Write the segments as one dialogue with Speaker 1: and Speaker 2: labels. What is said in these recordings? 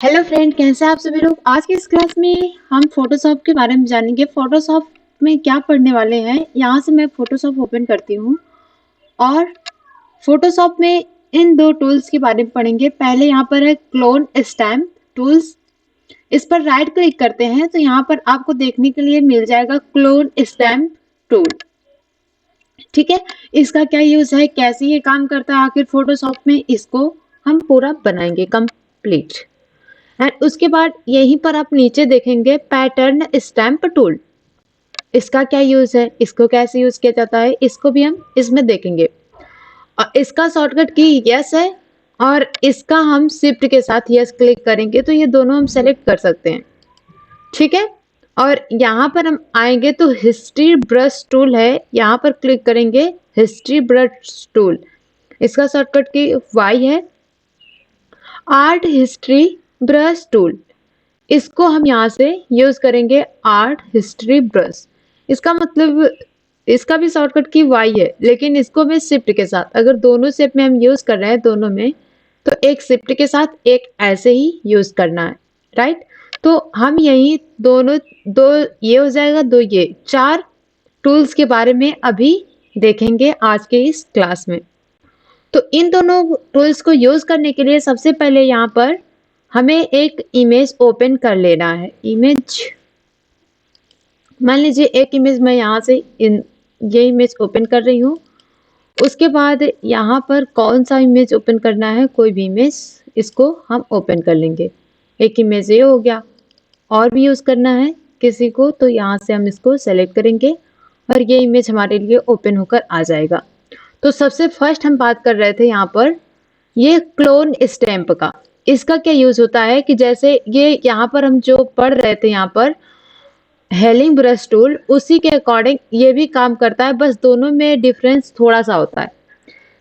Speaker 1: Hello friend, कैसे हैं आप सभी लोग। आज की इस क्लास में हम फोटोशॉप के बारे में जानेंगे। फोटोशॉप में क्या पढ़ने वाले हैं। यहाँ से मैं फोटोशॉप ओपन करती हूँ और फोटोशॉप में इन दो टूल्स के बारे में पढ़ेंगे। पहले यहाँ पर है क्लोन स्टैम्प टूल्स। इस पर राइट क्लिक करते हैं तो यहाँ पर आपको देखने के लिए मिल जाएगा क्लोन स्टैम्प टूल। ठीक है, इसका क्या यूज है, कैसे ये काम करता है आखिर फोटोशॉप में, इसको हम पूरा बनाएंगे कंप्लीट। एंड उसके बाद यहीं पर आप नीचे देखेंगे पैटर्न स्टैम्प टूल। इसका क्या यूज है, इसको कैसे यूज किया जाता है, इसको भी हम इसमें देखेंगे। और इसका शॉर्टकट की यस है और इसका हम शिफ्ट के साथ यस क्लिक करेंगे तो ये दोनों हम सेलेक्ट कर सकते हैं। ठीक है, और यहाँ पर हम आएंगे तो हिस्ट्री ब्रश टूल है, यहाँ पर क्लिक करेंगे हिस्ट्री ब्रश टूल। इसका शॉर्टकट की वाई है। आर्ट हिस्ट्री ब्रश टूल, इसको हम यहाँ से यूज करेंगे आर्ट हिस्ट्री ब्रश। इसका मतलब इसका भी शॉर्टकट की वाई है, लेकिन इसको मैं शिफ्ट के साथ, अगर दोनों शिफ्ट में हम यूज कर रहे हैं दोनों में, तो एक शिफ्ट के साथ एक ऐसे ही यूज करना है। राइट, तो हम यही दोनों, दो ये हो जाएगा, दो ये, चार टूल्स के बारे में अभी देखेंगे आज के इस क्लास में। तो इन दोनों टूल्स को यूज करने के लिए सबसे पहले यहाँ पर हमें एक इमेज ओपन कर लेना है। इमेज, मान लीजिए एक इमेज मैं यहाँ से ये इमेज ओपन कर रही हूँ। उसके बाद यहाँ पर कौन सा इमेज ओपन करना है, कोई भी इमेज, इसको हम ओपन कर लेंगे। एक इमेज ये हो गया, और भी यूज करना है किसी को तो यहाँ से हम इसको सेलेक्ट करेंगे और ये इमेज हमारे लिए ओपन होकर आ जाएगा। तो सबसे फर्स्ट हम बात कर रहे थे यहाँ पर ये क्लोन स्टैम्प का। इसका क्या यूज होता है कि जैसे ये यहाँ पर हम जो पढ़ रहे थे, यहाँ पर हेलिंग ब्रश टूल, उसी के अकॉर्डिंग ये भी काम करता है, बस दोनों में डिफरेंस थोड़ा सा होता है।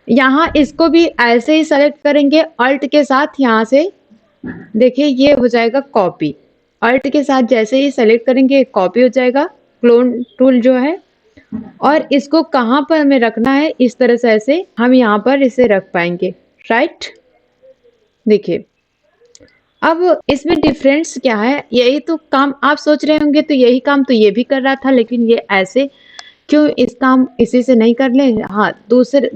Speaker 1: यहाँ इसको भी ऐसे ही सेलेक्ट करेंगे अल्ट के साथ, यहाँ से देखिए ये हो जाएगा कॉपी। अल्ट के साथ जैसे ही सेलेक्ट करेंगे कॉपी हो जाएगा क्लोन टूल जो है। और इसको कहाँ पर हमें रखना है, इस तरह से ऐसे हम यहाँ पर इसे रख पाएंगे। राइट, देखिए अब इसमें डिफरेंस क्या है। यही तो काम आप सोच रहे होंगे, तो यही काम तो ये भी कर रहा था, लेकिन ये ऐसे क्यों, इस काम इसी से नहीं कर ले। हाँ, दूसरे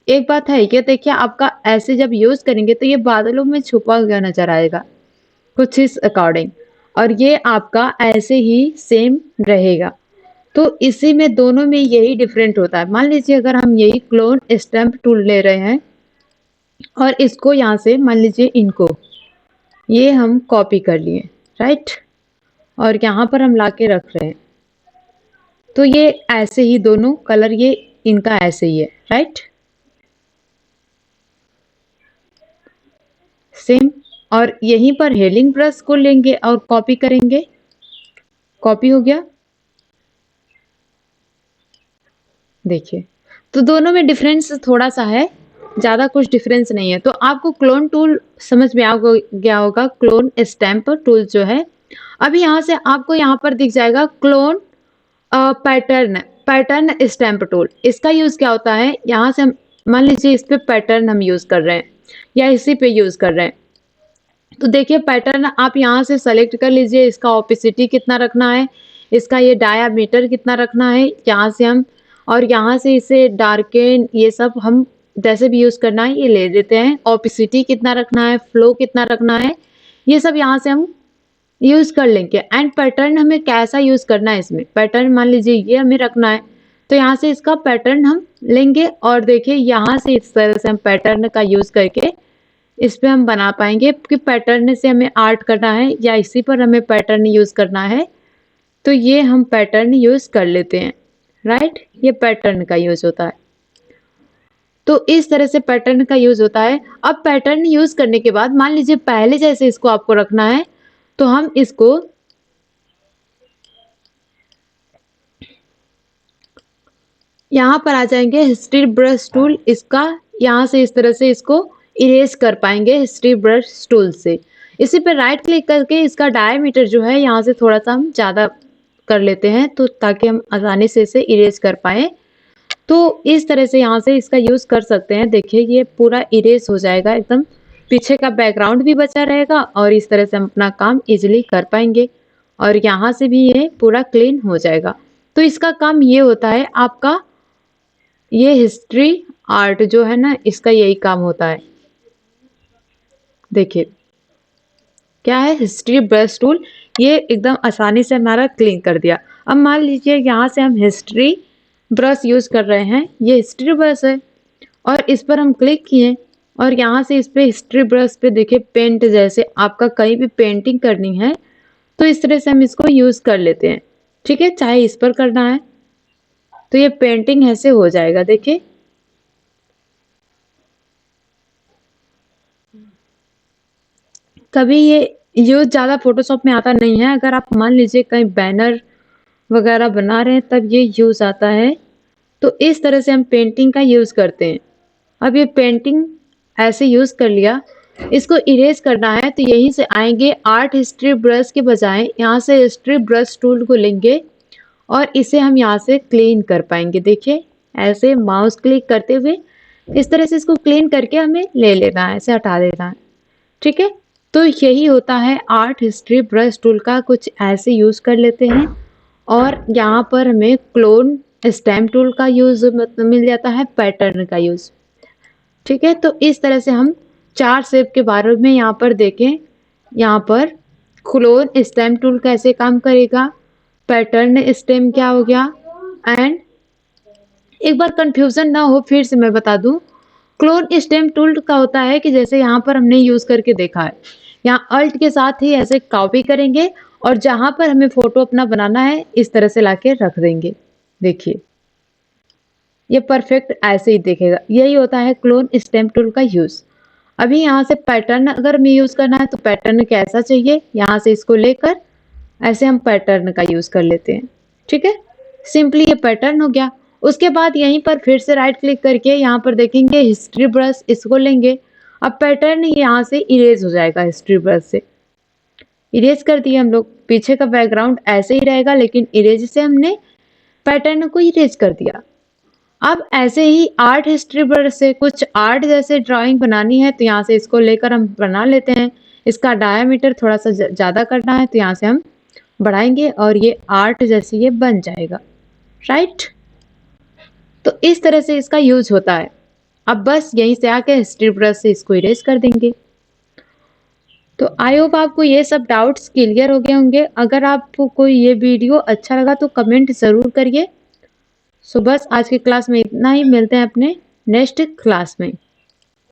Speaker 1: एक बात है, ये देखिए आपका ऐसे जब यूज करेंगे तो ये बादलों में छुपा हुआ नजर आएगा कुछ इस अकॉर्डिंग, और ये आपका ऐसे ही सेम रहेगा। तो इसी में दोनों में यही डिफरेंट होता है। मान लीजिए अगर हम यही क्लोन स्टैम्प टूल ले रहे हैं और इसको यहाँ से, मान लीजिए इनको ये हम कॉपी कर लिए, राइट, और यहाँ पर हम लाके रख रहे हैं, तो ये ऐसे ही दोनों कलर ये इनका ऐसे ही है। Right, same. और यहीं पर हेलिंग ब्रश को लेंगे और कॉपी करेंगे, कॉपी हो गया। देखिए, तो दोनों में डिफरेंस थोड़ा सा है, ज्यादा कुछ डिफरेंस नहीं है। तो आपको क्लोन टूल समझ में आ गया होगा, क्लोन स्टैम्प टूल जो है। अभी यहाँ से आपको यहाँ पर दिख जाएगा क्लोन पैटर्न स्टैम्प टूल। इसका यूज क्या होता है, यहाँ से हम मान लीजिए इस पे पैटर्न हम यूज कर रहे हैं या इसी पे यूज कर रहे हैं, तो देखिए पैटर्न आप यहाँ से सेलेक्ट कर लीजिए, इसका ओपेसिटी कितना रखना है, इसका ये डायामीटर कितना रखना है, यहाँ से हम, और यहाँ से इसे डार्कन, ये सब हम जैसे भी यूज करना है ये ले लेते हैं। ओपेसिटी कितना रखना है, फ्लो कितना रखना है, ये सब यहाँ से हम यूज कर लेंगे। एंड पैटर्न हमें कैसा यूज करना है, इसमें पैटर्न मान लीजिए ये हमें रखना है, तो यहाँ से इसका पैटर्न हम लेंगे और देखिए यहाँ से इस तरह से हम पैटर्न का यूज करके इस पे हम बना पाएंगे कि पैटर्न से हमें आर्ट करना है या इसी पर हमें पैटर्न यूज करना है, तो ये हम पैटर्न यूज कर लेते हैं। राइट, ये पैटर्न का यूज होता है। तो इस तरह से पैटर्न का यूज होता है। अब पैटर्न यूज करने के बाद मान लीजिए पहले जैसे इसको आपको रखना है, तो हम इसको यहाँ पर आ जाएंगे हिस्ट्री ब्रश टूल, इसका यहाँ से इस तरह से इसको इरेज कर पाएंगे हिस्ट्री ब्रश टूल से। इसी पे राइट क्लिक करके इसका डायमीटर जो है यहाँ से थोड़ा सा हम ज़्यादा कर लेते हैं, तो ताकि हम आसानी से इसे इरेज कर पाए। तो इस तरह से यहाँ से इसका यूज़ कर सकते हैं। देखिए ये पूरा इरेज हो जाएगा एकदम पीछे का बैकग्राउंड भी बचा रहेगा और इस तरह से हम अपना काम इजीली कर पाएंगे और यहाँ से भी ये पूरा क्लीन हो जाएगा। तो इसका काम ये होता है आपका, ये हिस्ट्री आर्ट जो है ना, इसका यही काम होता है। देखिए क्या है, हिस्ट्री ब्रश टूल, ये एकदम आसानी से हमारा क्लीन कर दिया। अब मान लीजिए यहाँ से हम हिस्ट्री ब्रश यूज कर रहे हैं, ये हिस्ट्री ब्रश है और इस पर हम क्लिक किए और यहाँ से इस पे हिस्ट्री ब्रश पे देखिए पेंट, जैसे आपका कहीं भी पेंटिंग करनी है तो इस तरह से हम इसको यूज कर लेते हैं। ठीक है, चाहे इस पर करना है तो ये पेंटिंग ऐसे हो जाएगा। देखिए कभी ये यूज ज्यादा फोटोशॉप में आता नहीं है। अगर आप मान लीजिए कहीं बैनर वगैरह बना रहे हैं तब ये यूज आता है। तो इस तरह से हम पेंटिंग का यूज करते हैं। अब ये पेंटिंग ऐसे यूज कर लिया, इसको इरेज करना है तो यहीं से आएंगे, आर्ट हिस्ट्री ब्रश के बजाय यहाँ से हिस्ट्री ब्रश टूल को लेंगे और इसे हम यहाँ से क्लीन कर पाएंगे। देखिए ऐसे माउस क्लिक करते हुए इस तरह से इसको क्लीन करके हमें ले लेना है, ऐसे हटा देना है। ठीक है, तो यही होता है आर्ट हिस्ट्री ब्रश टूल का, कुछ ऐसे यूज कर लेते हैं। और यहाँ पर हमें क्लोन स्टैम्प टूल का यूज मतलब मिल जाता है, पैटर्न का यूज। ठीक है, तो इस तरह से हम 4 शेप के बारे में यहाँ पर देखें। यहाँ पर क्लोन स्टैम्प टूल कैसे काम करेगा, पैटर्न स्टैम्प क्या हो गया, एंड एक बार कंफ्यूजन ना हो फिर से मैं बता दूं, क्लोन स्टैम्प टूल का होता है कि जैसे यहाँ पर हमने यूज करके देखा है, यहाँ अल्ट के साथ ही ऐसे कॉपी करेंगे और जहां पर हमें फोटो अपना बनाना है इस तरह से लाके रख देंगे। देखिए ये परफेक्ट ऐसे ही दिखेगा। यही होता है क्लोन स्टैम्प टूल का यूज। अभी यहाँ से पैटर्न अगर हमें यूज करना है तो पैटर्न कैसा चाहिए, यहाँ से इसको लेकर ऐसे हम पैटर्न का यूज कर लेते हैं। ठीक है, सिंपली ये पैटर्न हो गया। उसके बाद यहीं पर फिर से राइट क्लिक करके यहाँ पर देखेंगे हिस्ट्री ब्रश, इसको लेंगे। अब पैटर्न यहाँ से इरेज हो जाएगा, हिस्ट्री ब्रश से इरेज कर दिए हम लोग। पीछे का बैकग्राउंड ऐसे ही रहेगा लेकिन इरेज से हमने पैटर्न को इरेज कर दिया। अब ऐसे ही आर्ट हिस्ट्री ब्रश से कुछ आर्ट जैसे ड्राइंग बनानी है तो यहाँ से इसको लेकर हम बना लेते हैं। इसका डायमीटर थोड़ा सा ज़्यादा करना है तो यहाँ से हम बढ़ाएंगे और ये आर्ट जैसे ये बन जाएगा। राइट, तो इस तरह से इसका यूज होता है। अब बस यहीं से आके हिस्ट्री ब्रश से इसको इरेज कर देंगे। तो आई होप आपको ये सब डाउट्स क्लियर हो गए होंगे। अगर आपको कोई ये वीडियो अच्छा लगा तो कमेंट ज़रूर करिए। सो बस आज की क्लास में इतना ही, मिलते हैं अपने नेक्स्ट क्लास में।